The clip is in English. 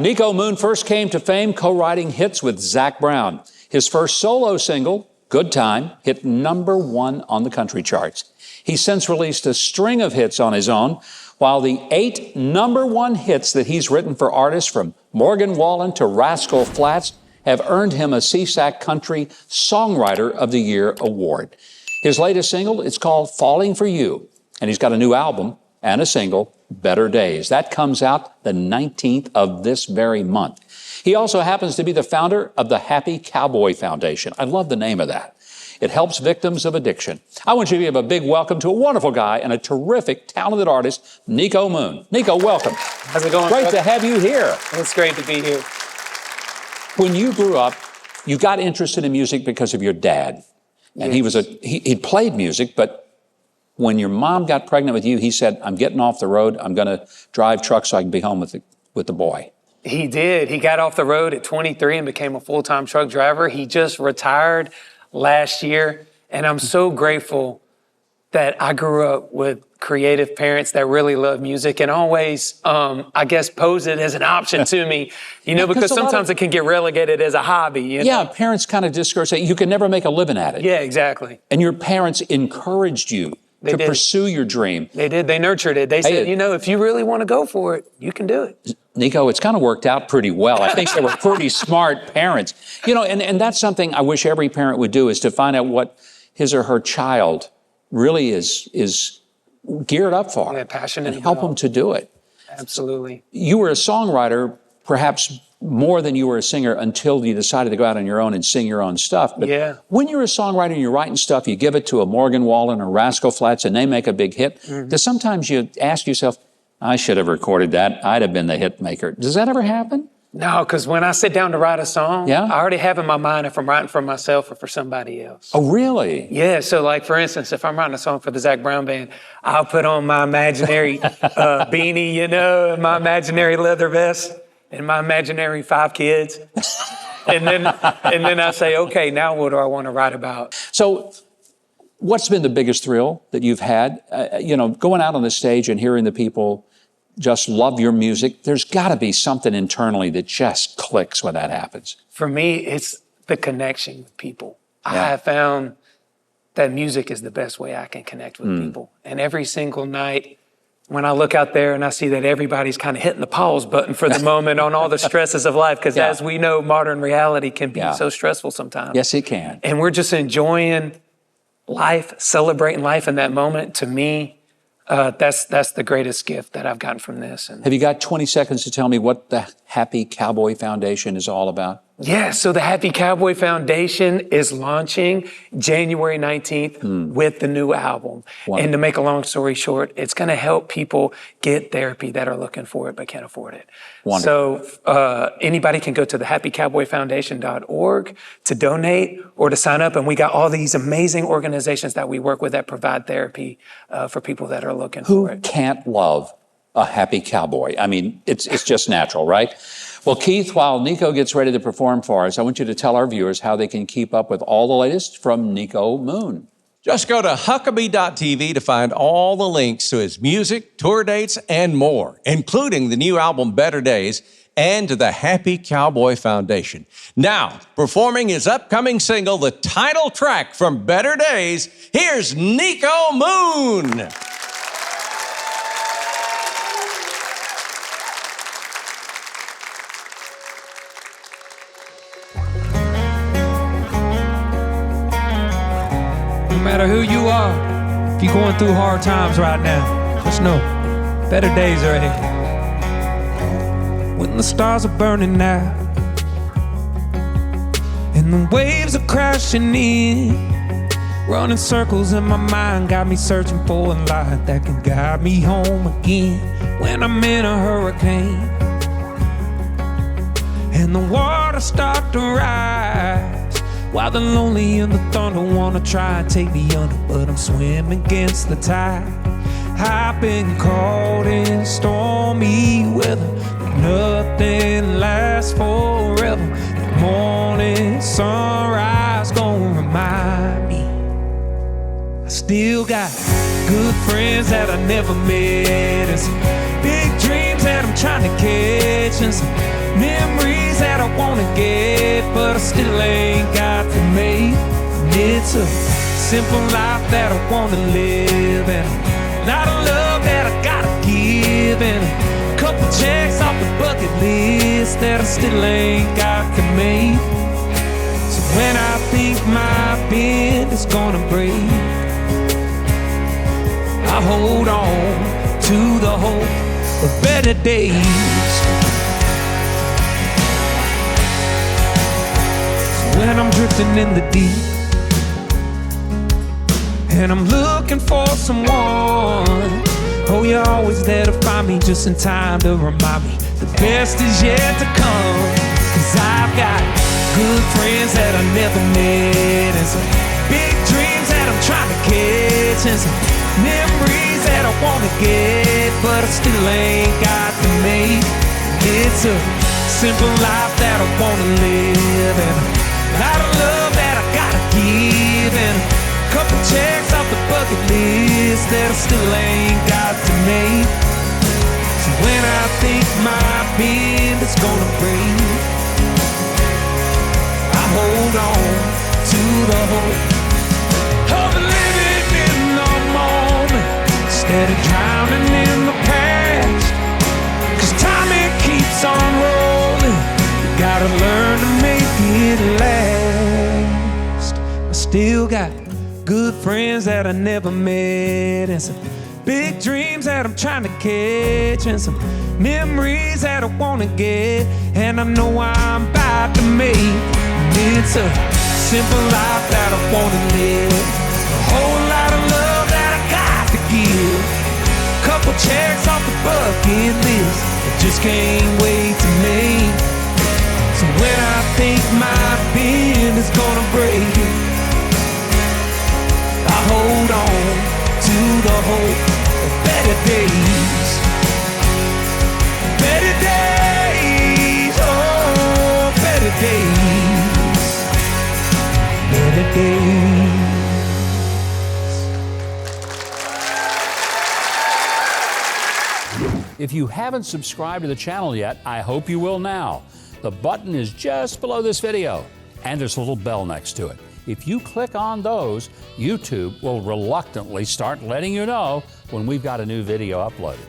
Niko Moon first came to fame co-writing hits with Zac Brown. His first solo single, Good Time, hit #1 on the country charts. He's since released a string of hits on his own, while the 8 #1 hits that he's written for artists from Morgan Wallen to Rascal Flatts have earned him a CSAC Country Songwriter of the Year award. His latest single, it's called Falling for You, and he's got a new album and a single, Better Days. That comes out the 19th of this very month. He also happens to be the founder of the Happy Cowboy Foundation. I love the name of that. It helps victims of addiction. I want you to give a big welcome to a wonderful guy and a terrific, talented artist, Niko Moon. Niko, welcome. How's it going? Great to have you here. It's great to be here. When you grew up, you got interested in music because of your dad. And Yes. he played music, but when your mom got pregnant with you, he said, I'm getting off the road. I'm going to drive trucks so I can be home with the boy. He did. He got off the road at 23 and became a full-time truck driver. He just retired last year, and I'm so grateful that I grew up with creative parents that really love music and always, I guess, pose it as an option to me, because sometimes it can get relegated as a hobby. Yeah, parents kind of discourage that you can never make a living at it. Yeah, exactly. And your parents encouraged you to pursue your dream. They did. They nurtured it. They said, if you really want to go for it, you can do it. Niko, it's kind of worked out pretty well. I think they were pretty smart parents. And that's something I wish every parent would do, is to find out what his or her child really is geared up for. Yeah, passionate and help about. them to do it. Absolutely. You were a songwriter, perhaps more than you were a singer, until you decided to go out on your own and sing your own stuff. But when you're a songwriter and you're writing stuff, you give it to a Morgan Wallen or Rascal Flatts and they make a big hit. Does sometimes you ask yourself, I should have recorded that. I'd have been the hit maker. Does that ever happen? No, because when I sit down to write a song, I already have in my mind if I'm writing for myself or for somebody else. Oh, really? Yeah, so like, for instance, if I'm writing a song for the Zac Brown Band, I'll put on my imaginary beanie, and my imaginary leather vest, and my imaginary 5 kids. and then I say, okay, now what do I want to write about? So what's been the biggest thrill that you've had? Going out on the stage and hearing the people just love your music. There's got to be something internally that just clicks when that happens. For me, it's the connection with people. I have found that music is the best way I can connect with people. And every single night, when I look out there and I see that everybody's kind of hitting the pause button for the moment on all the stresses of life, because as we know, modern reality can be so stressful sometimes. Yes, it can. And we're just enjoying life, celebrating life in that moment. To me, that's the greatest gift that I've gotten from this. And have you got 20 seconds to tell me what the Happy Cowboy Foundation is all about? Yeah, so the Happy Cowboy Foundation is launching January 19th with the new album. Wonderful. And to make a long story short, it's going to help people get therapy that are looking for it but can't afford it. Wonderful. So anybody can go to the happycowboyfoundation.org to donate or to sign up. And we got all these amazing organizations that we work with that provide therapy for people that are looking for it. Who can't love a happy cowboy? I mean, it's just natural, right? Well, Keith, while Niko gets ready to perform for us, I want you to tell our viewers how they can keep up with all the latest from Niko Moon. Just go to Huckabee.tv to find all the links to his music, tour dates, and more, including the new album Better Days and to the Happy Cowboy Foundation. Now, performing his upcoming single, the title track from Better Days, here's Niko Moon. No matter who you are, if you're going through hard times right now, just know, better days are ahead. When the stars are burning out and the waves are crashing in, running circles in my mind got me searching for a light that can guide me home again. When I'm in a hurricane and the water start to rise, while the lonely and the thunder wanna try and take me under, but I'm swimming against the tide. I've been caught in stormy weather, but nothing lasts forever. The morning sunrise gonna remind me I still got good friends that I never met, and some big dreams that I'm trying to catch, and some memories that I wanna get, but I still ain't got to make. And it's a simple life that I wanna live, and a lot of love that I gotta give, and a couple checks off the bucket list that I still ain't got to make. So when I think my band is gonna break, I hold on to the hope of better days. So when I'm drifting in the deep and I'm looking for someone, oh, you're always there to find me just in time to remind me the best is yet to come. 'Cause I've got good friends that I never met, and some big dreams that I'm trying to catch, and some memories that I wanna get, but I still ain't got to make. It's a simple life that I wanna live, and a lot of love that I gotta give, and a couple checks off the bucket list that I still ain't got to make. So when I think my band is gonna break, I hold on to the hope of living in the moment instead of drowning in the past. 'Cause time, it keeps on rolling, you gotta learn to make it last. I still got good friends that I never met, and some big dreams that I'm trying to catch, and some memories that I wanna get, and I know I'm about to make. And it's a simple life that I wanna live, a whole lot of love that I got to give, couple checks off the bucket list I just can't wait to make. So when I think my band is gonna break, I hold on to the hope of better days. Better days, oh, better days. Better days. If you haven't subscribed to the channel yet, I hope you will now. The button is just below this video, and there's a little bell next to it. If you click on those, YouTube will reluctantly start letting you know when we've got a new video uploaded.